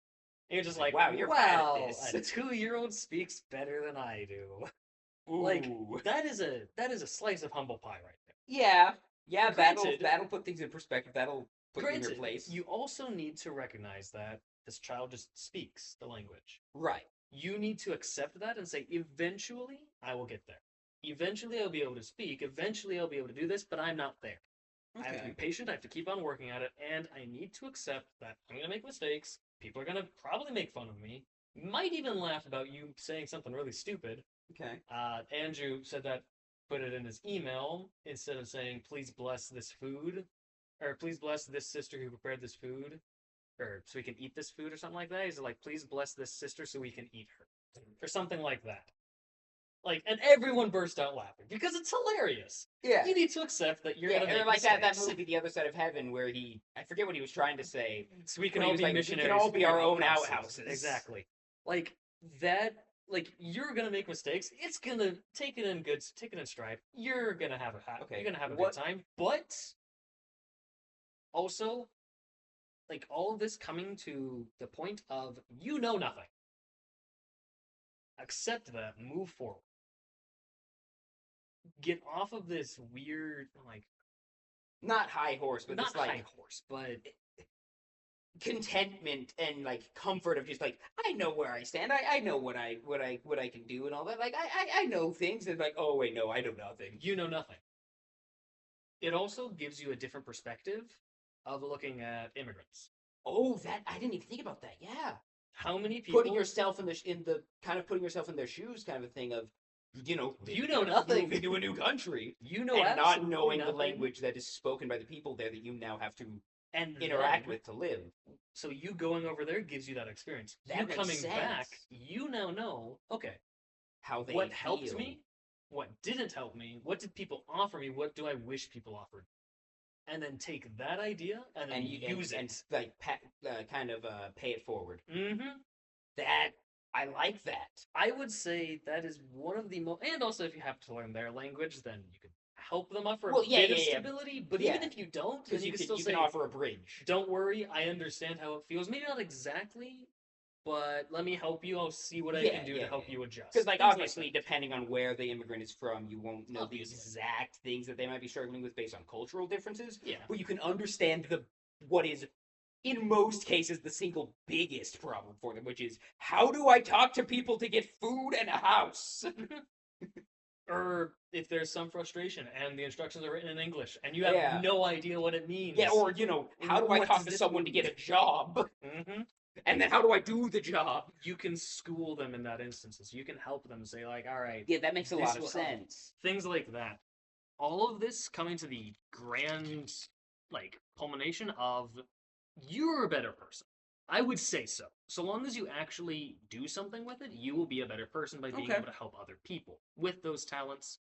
And you're just like, Wow, you're bad at this. a 2-year-old speaks better than I do. Ooh. Like that is a slice of humble pie right there. Yeah. Yeah, Granted- that'll put things in perspective. That'll put you in your Granted, place. you also need to recognize that this child just speaks the language. Right. You need to accept that and say, eventually, I will get there. Eventually, I'll be able to speak. Eventually, I'll be able to do this, but I'm not there. I have to be Okay. patient. I have to keep on working at it, and I need to accept that I'm going to make mistakes. People are going to probably make fun of me. Might even laugh about you saying something really stupid. Okay. Andrew said that, put it in his email instead of saying, please bless this food, or please bless this sister who prepared this food, or so we can eat this food, or something like that. He's like, please bless this sister so we can eat her, or something like that. Like, and everyone burst out laughing because it's hilarious. Yeah. You need to accept that you're Yeah, gonna or make like that mistakes. movie, The Other Side of Heaven, where I forget what he was trying to say. So we can But he all was be like, we missionaries. can all be our for own outhouses. outhouses. Exactly. Like that. Like you're gonna make mistakes. It's gonna take it in stride. You're gonna have Okay, You're gonna have a what- good time. But also, like all of this coming to the point of you know nothing. Accept that. Move forward. get off of this weird, like, not high horse, but not this like high horse, but contentment and like comfort of just like I know where I stand. I know what I can do and all that. Like I know things and like oh wait no I know nothing. you know nothing. It also gives you a different perspective of looking at immigrants. Oh that I didn't even think about that. Yeah, How many people putting yourself in the kind of putting yourself in their shoes kind of a thing of You know nothing. moving to a new country you know and not absolutely knowing the nothing, language that is spoken by the people there that you now have to and interact then, with to live. so you going over there gives you that experience. That You makes coming sense. back, you now know, okay, How they what helped feel. me, what didn't help me, what did people offer me, what do I wish people offered, and then take that idea and then and you use and it. like kind of pay it forward. Mm-hmm. That I like that. I would say that is one of the most, and also if you have to learn their language, then you can help them offer a Well, yeah, bit yeah, of yeah. stability. But Yeah. even if you don't, then Because you can still you say, can offer a bridge. "Don't worry, I understand how it feels. Maybe not exactly, but let me help you. I'll see what I can do to help you adjust." Because like Things obviously, that. depending on where the immigrant is from, you won't know Obviously. the exact things that they might be struggling with based on cultural differences. Yeah. But you can understand what is in most cases the single biggest problem for them, which is how do I talk to people to get food and a house? Or if there's some frustration and the instructions are written in English and you have Yeah. no idea what it means. Yeah, or how do I What talk does to this someone to mean? get a job? Mm-hmm. And then how do I do the job? You can school them in that instances. You can help them say like, all right, Yeah, that makes a this lot of will help. sense. Things like that. All of this coming to the grand, like, culmination of you're a better person. I would say so. So long as you actually do something with it, you will be a better person by being Okay. able to help other people with those talents.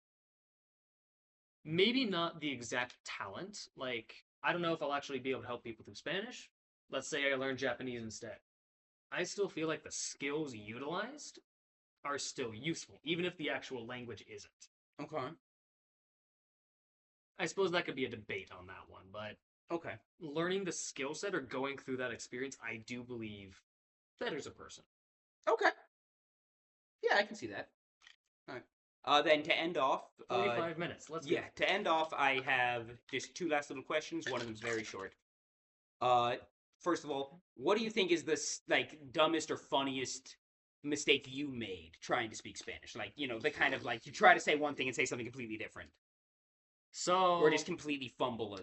Maybe not the exact talent. Like, I don't know if I'll actually be able to help people through Spanish. Let's say I learn Japanese instead. I still feel like the skills utilized are still useful, even if the actual language isn't. Okay. I suppose that could be a debate on that one, but Okay. learning the skill set or going through that experience, I do believe betters a person. Okay. Yeah, I can see that. All right. Then to end off, 45 minutes. Let's yeah, go. to end off, I have just two last little questions. One of them's very short. First of all, what do you think is the dumbest or funniest mistake you made trying to speak Spanish? Like, the kind of like you try to say one thing and say something completely different, So, or just completely fumble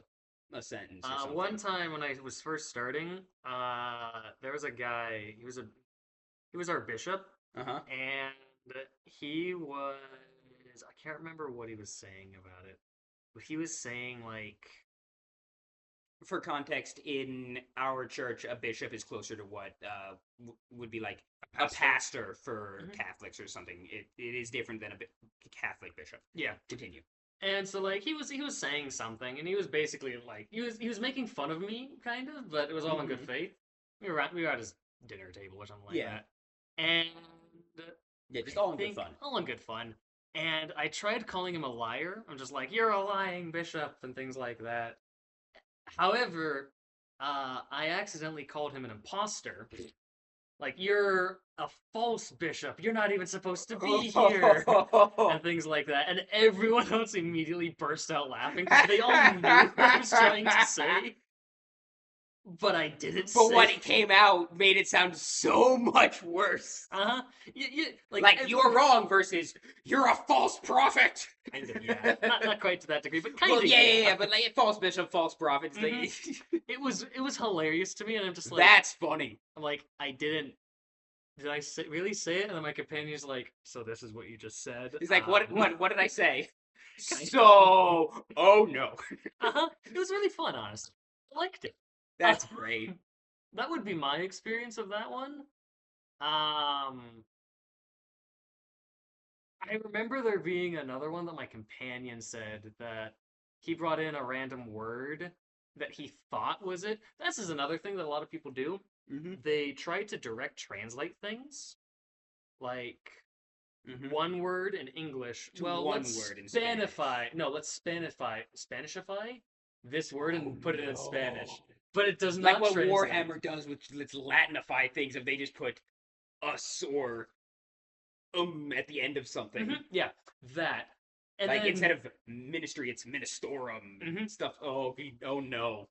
a sentence or something. one time when I was first starting, there was a guy. He was our bishop, Uh-huh. and he was. I can't remember what he was saying about it, but he was saying like. For context, in our church, a bishop is closer to what would be like a pastor for Catholics or something. It is different than a Catholic bishop. Yeah. Continue. And so like he was saying something, and he was basically like he was making fun of me kind of, but it was all in good faith. We were at his dinner table or something like that, and yeah, just all in good fun. All in good fun. And I tried calling him a liar. I'm just like, you're a lying bishop and things like that. However, I accidentally called him an imposter. Like, you're a false bishop. You're not even supposed to be here. And things like that. And everyone else immediately burst out laughing because they all knew what I was trying to say. But I didn't say. But when it came out, made it sound so much worse. Uh-huh. Like you're wrong versus you're a false prophet. Kind of, yeah. Not quite to that degree, but kind of. Well, yeah. But like false bishop, false prophet. It was hilarious to me, and I'm just like, that's funny. I'm like, did I really say it? And then my companion's like, so this is what you just said? He's like, what did I say? So, oh no. It was really fun, honestly. I liked it. That's great. That would be my experience of that one. I remember there being another one that my companion said that he brought in a random word that he thought was it. This is another thing that a lot of people do. Mm-hmm. They try to direct translate things. Like, one word in English. Well, let's word in Spanish. Let's Spanishify this word and put it in Spanish. But it does not like what translate. Warhammer does with let's Latinify things if they just put us or at the end of something. Yeah, that. And like, then instead of ministry, it's ministorum Mhm. stuff. Oh, no.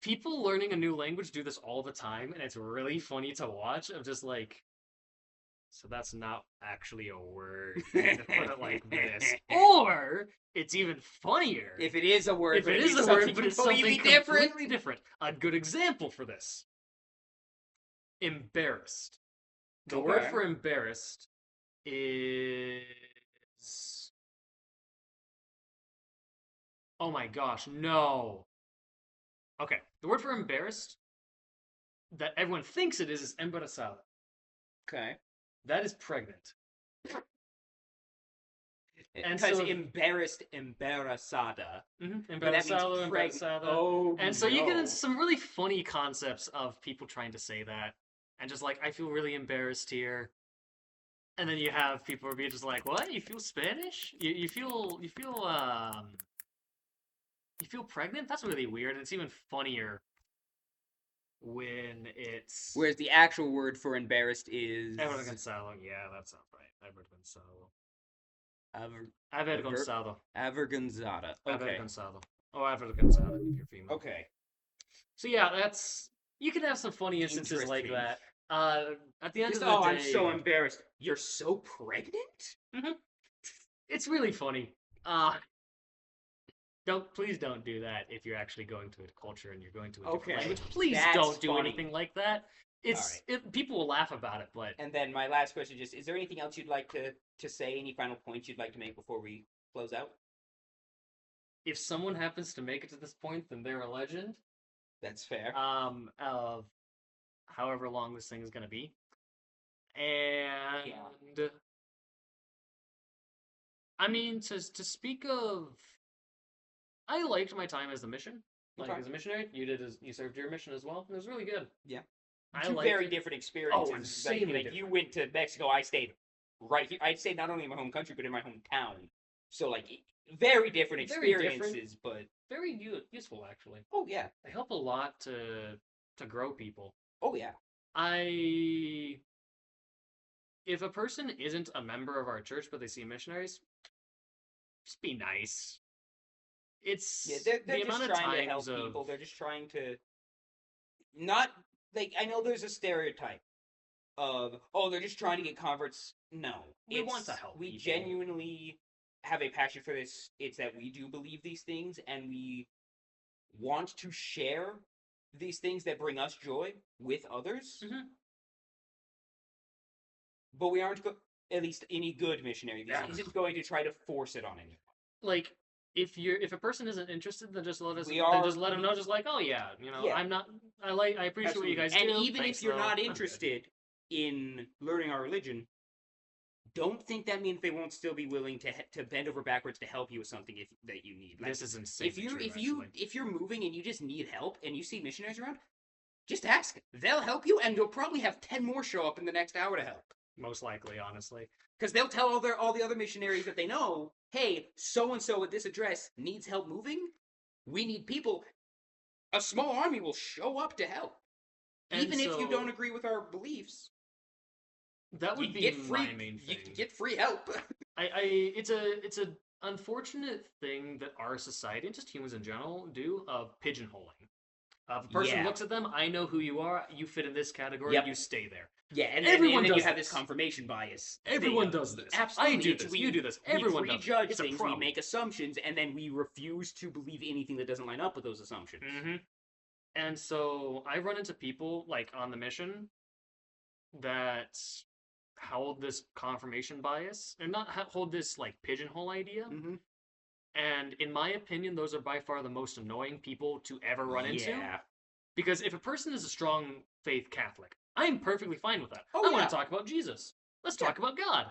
people learning a new language do this all the time, and it's really funny to watch. Of just like, so that's not actually a word. You need to put it like this, or it's even funnier If it is a word, if but it it is means a something word, but it's completely something different. completely different. A good example for this: embarrassed. The word Okay. for embarrassed is. Oh my gosh, no. Okay, the word for embarrassed that everyone thinks it is embarazada. Okay. That is pregnant. And Because so, embarrassed, embarazada. But that means embarazado, pregnant. embarazada. Oh, And so you get into no. some really funny concepts of people trying to say that. And just like, I feel really embarrassed here. And then you have people being just like, what? You feel Spanish? You feel pregnant? That's really weird. And it's even funnier when it's Whereas the actual word for embarrassed is avergonzado. Yeah, that sounds right. Avergonzado. aver, Avergonzado. avergonzada. Okay. Avergonzado. Oh, avergonzada if you're female. Okay. So yeah, that's you can have some funny instances like Interesting. that. At the end Just, of the oh, day, I'm so embarrassed. You're so pregnant? Mhm. It's really funny. Please don't do that if you're actually going to a culture and you're going to a different Okay. language. Please That's don't do funny. anything like that. All right. People will laugh about it, but And then my last question is there anything else you'd like to say? Any final points you'd like to make before we close out? if someone happens to make it to this point, then they're a legend. That's fair. Of however long this thing is gonna be. And I mean, to speak of, I liked my time as the mission, like Okay. as a missionary. You served your mission as well. It was really good. Yeah. I Two liked very it. different Oh, experiences. insanely Like different. you went to Mexico, I stayed right here. I stayed not only in my home country but in my hometown. So like very different Very different. experiences, but Very useful actually. oh yeah. They help a lot to grow people. Oh yeah. If a person isn't a member of our church but they see missionaries, just be nice. It's Yeah, they're the just amount of trying to help times of people. They're just trying to not like I know there's a stereotype of oh they're just trying to get converts. No, We want to help We people. genuinely have a passion for this. It's that we do believe these things and we want to share these things that bring us joy with others. Mhm. But we aren't at least any good missionary Yeah. isn't going to try to force it on anyone. Like if a person isn't interested, then just let us. We Then are- just let them know. Just like, oh yeah, Yeah. I'm not. I appreciate what you guys and do. even Thanks, if you're though. not I'm good. interested in learning our religion, don't think that means they won't still be willing to bend over backwards to help you with something that you need. Like, This is insane. if you're moving and you just need help and you see missionaries around, just ask. They'll help you, and you'll probably have 10 more show up in the next hour to help. Most likely, honestly. Because they'll tell all the other missionaries that they know, hey, so and so at this address needs help moving. We need people. A small army will show up to help, And even if you so- don't agree with our beliefs. That would be my main You thing. can get free help. It's a unfortunate thing that our society and just humans in general do of pigeonholing. If a person Yeah. looks at them, I know who you are. You fit in this category. Yep. You stay there. Yeah, and Everyone then you does have this. this confirmation bias. Everyone thing. does this. Absolutely. I do this. You do this. Everyone we does. prejudge It's a things, we problem. make assumptions, and then we refuse to believe anything that doesn't line up with those assumptions. Mm-hmm. And so I run into people like on the mission that hold this confirmation bias and not hold this like pigeonhole idea. Mm-hmm. And in my opinion, those are by far the most annoying people to ever run into. Yeah. Because if a person is a strong faith Catholic, I'm perfectly fine with that. Oh, I yeah. want to talk about Jesus. Let's talk about God.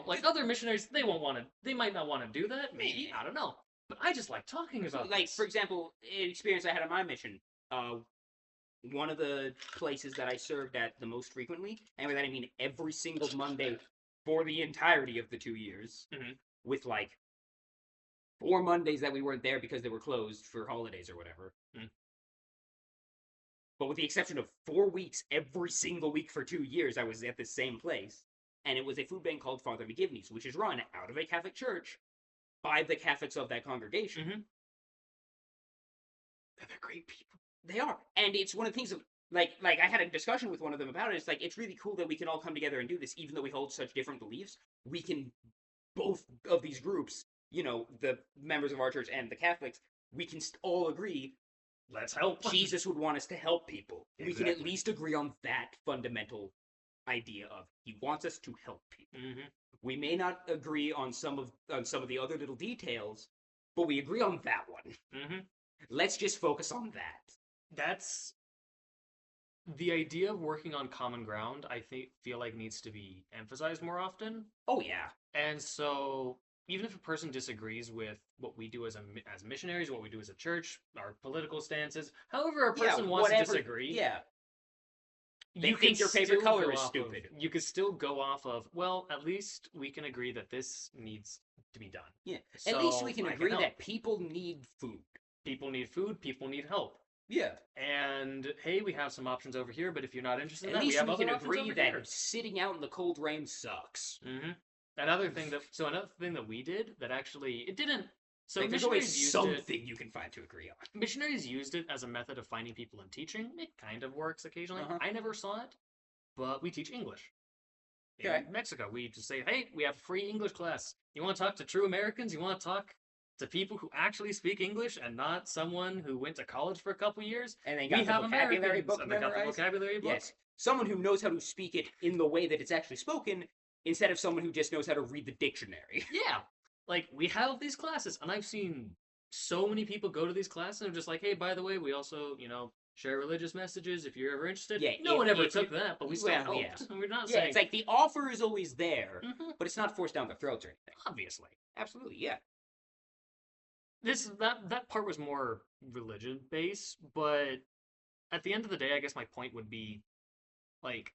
Like other missionaries, they might not want to do that. Maybe, I don't know. But I just like talking about Like, this. for example, an experience I had on my mission, one of the places that I served at the most frequently, and by that I mean every single Monday for the entirety of the 2 years, Mhm. with like 4 Mondays that we weren't there because they were closed for holidays or whatever. Mhm. But with the exception of 4 weeks every single week for 2 years, I was at the same place. and it was a food bank called Father McGivney's, which is run out of a Catholic church by the Catholics of that congregation. Mm-hmm. They're great people. They are, and it's one of the things of like I had a discussion with one of them about it. It's like it's really cool that we can all come together and do this, even though we hold such different beliefs. We can both of these groups, the members of our church and the Catholics, we can all agree. Let's help. Jesus would want us to help people. Exactly. We can at least agree on that fundamental idea of he wants us to help people. Mm-hmm. We may not agree on some of the other little details, but we agree on that one. Mm-hmm. Let's just focus on that. That's the idea of working on common ground. I feel like needs to be emphasized more often. Oh yeah. And so, even if a person disagrees with what we do as missionaries, what we do as a church, our political stances, however a person wants to disagree, they think your favorite color is stupid. You could still go off of, well, at least we can agree that this needs to be done. Yeah. So at least we can agree that people need food. People need food. People need help. Yeah. And hey, we have some options over here, but if you're not interested in that, we have other can agree that sitting out in the cold rain sucks. Mm-hmm. Another thing that we did that actually it didn't. So there's always something you can find to agree on. Missionaries used it as a method of finding people and teaching. It kind of works occasionally. Uh-huh. I never saw it, but we teach English. Okay. In Mexico, we just say, hey, we have a free English class. You want to talk to true Americans? You want to talk to people who actually speak English and not someone who went to college for a couple years? And they got the vocabulary book and they got the vocabulary book. Yes. Someone who knows how to speak it in the way that it's actually spoken, instead of someone who just knows how to read the dictionary. Yeah. Like, we have these classes, and I've seen so many people go to these classes and are just like, hey, by the way, we also, share religious messages if you're ever interested. Yeah, no one ever took that, but we still helped. Yeah. And we're not saying... it's like the offer is always there, Mhm. but it's not forced down their throats or anything. Obviously. Absolutely, yeah. That part was more religion-based, but at the end of the day, I guess my point would be, like,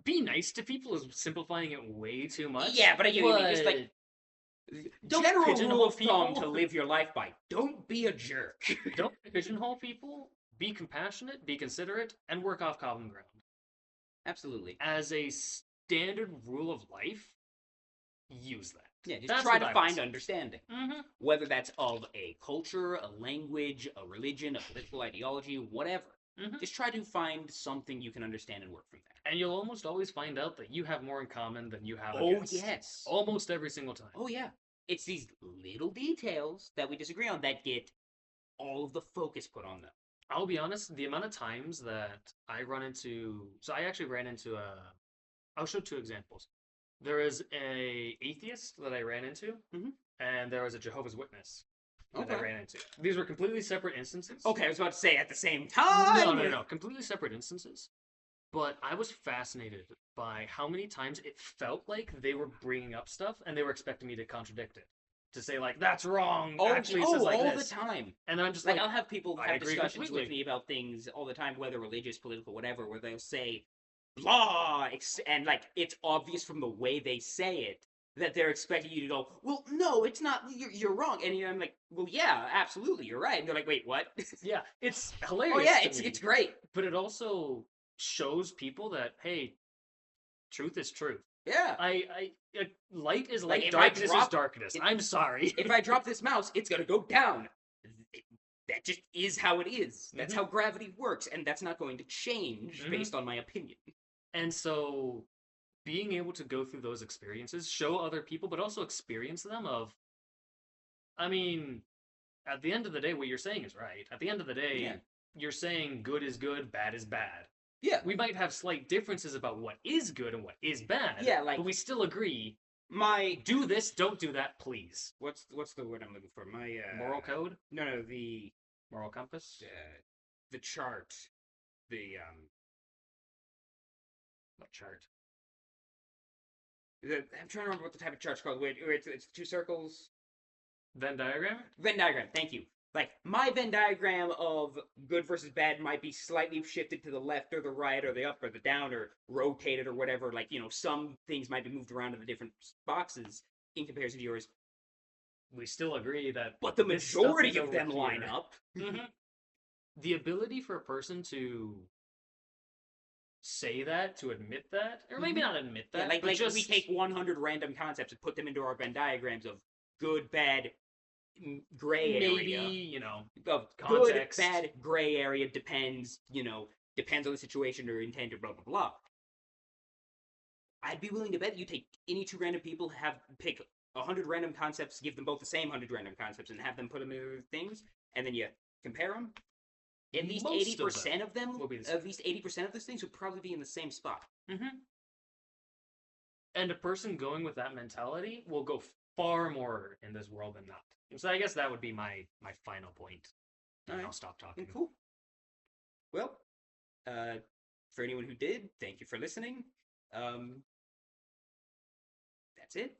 be nice to people is simplifying it way too much. Yeah, but I get what you mean. Just like general rule of thumb to live your life by: don't be a jerk. Don't pigeonhole people. Be compassionate. Be considerate, and work off common ground. Absolutely. As a standard rule of life, use that. Yeah, just try to find understanding. Mm-hmm. Whether that's of a culture, a language, a religion, a political ideology, whatever. Mm-hmm. Just try to find something you can understand and work from there. And you'll almost always find out that you have more in common than you have against. against. Yes. Almost every single time. Oh, yeah. It's these little details that we disagree on that get all of the focus put on them. I'll be honest, the amount of times that I run into... So I actually ran into a... I'll show two examples. There is a atheist that I ran into, and there was a Jehovah's Witness that I ran into. These were completely separate instances. Okay, I was about to say at the same time. No. Completely separate instances. But I was fascinated by how many times it felt like they were bringing up stuff and they were expecting me to contradict it. To say, like, that's wrong. Actually, it says like all this. the time. And then I'm just like I'll have people have discussions completely with me about things all the time, whether religious, political, whatever, where they'll say, blah, and like it's obvious from the way they say it that they're expecting you to go, well, no, it's not, you're wrong. And I'm like, well, yeah, absolutely, you're right. And they're like, wait, what? Yeah, it's hilarious. Oh, yeah, it's great. But it also shows people that, hey, truth is truth. Yeah. Light is Like, light, darkness is darkness. I'm sorry. If I drop this mouse, it's gonna go down. That just is how it is. That's how gravity works, and that's not going to change based on my opinion. And so, being able to go through those experiences, show other people, but also experience them of, I mean, at the end of the day, what you're saying is right. At the end of the day, you're saying good is good, bad is bad. Yeah. We might have slight differences about what is good and what is bad. Yeah, like... But we still agree, my... do this, don't do that, please. What's the word I'm looking for? My, moral code? No, the... Moral compass? The chart. What chart? I'm trying to remember what the type of chart's called. Wait, it's two circles. Venn diagram? Venn diagram, thank you. Like, my Venn diagram of good versus bad might be slightly shifted to the left or the right or the up or the down or rotated or whatever. Like, some things might be moved around in the different boxes in comparison to yours. We still agree that... But the majority of them line up. The ability for a person to say that, to admit that, or maybe not admit Yeah, that, like but like just we take 100 random concepts and put them into our Venn diagrams of good, bad, gray maybe, area. you know, Of good, context. bad, gray area depends, depends on the situation or intent or blah blah blah. I'd be willing to bet that you take any two random people, have pick 100 random concepts, give them both the same 100 random concepts, and have them put them into things, and then you compare them. At least Most of 80% of them, will be the at same. least 80% of those things would probably be in the same spot. Mm-hmm. And a person going with that mentality will go far more in this world than not. So I guess that would be my final point. And Alright. I'll stop talking. Cool. Well, for anyone who did, thank you for listening. That's it.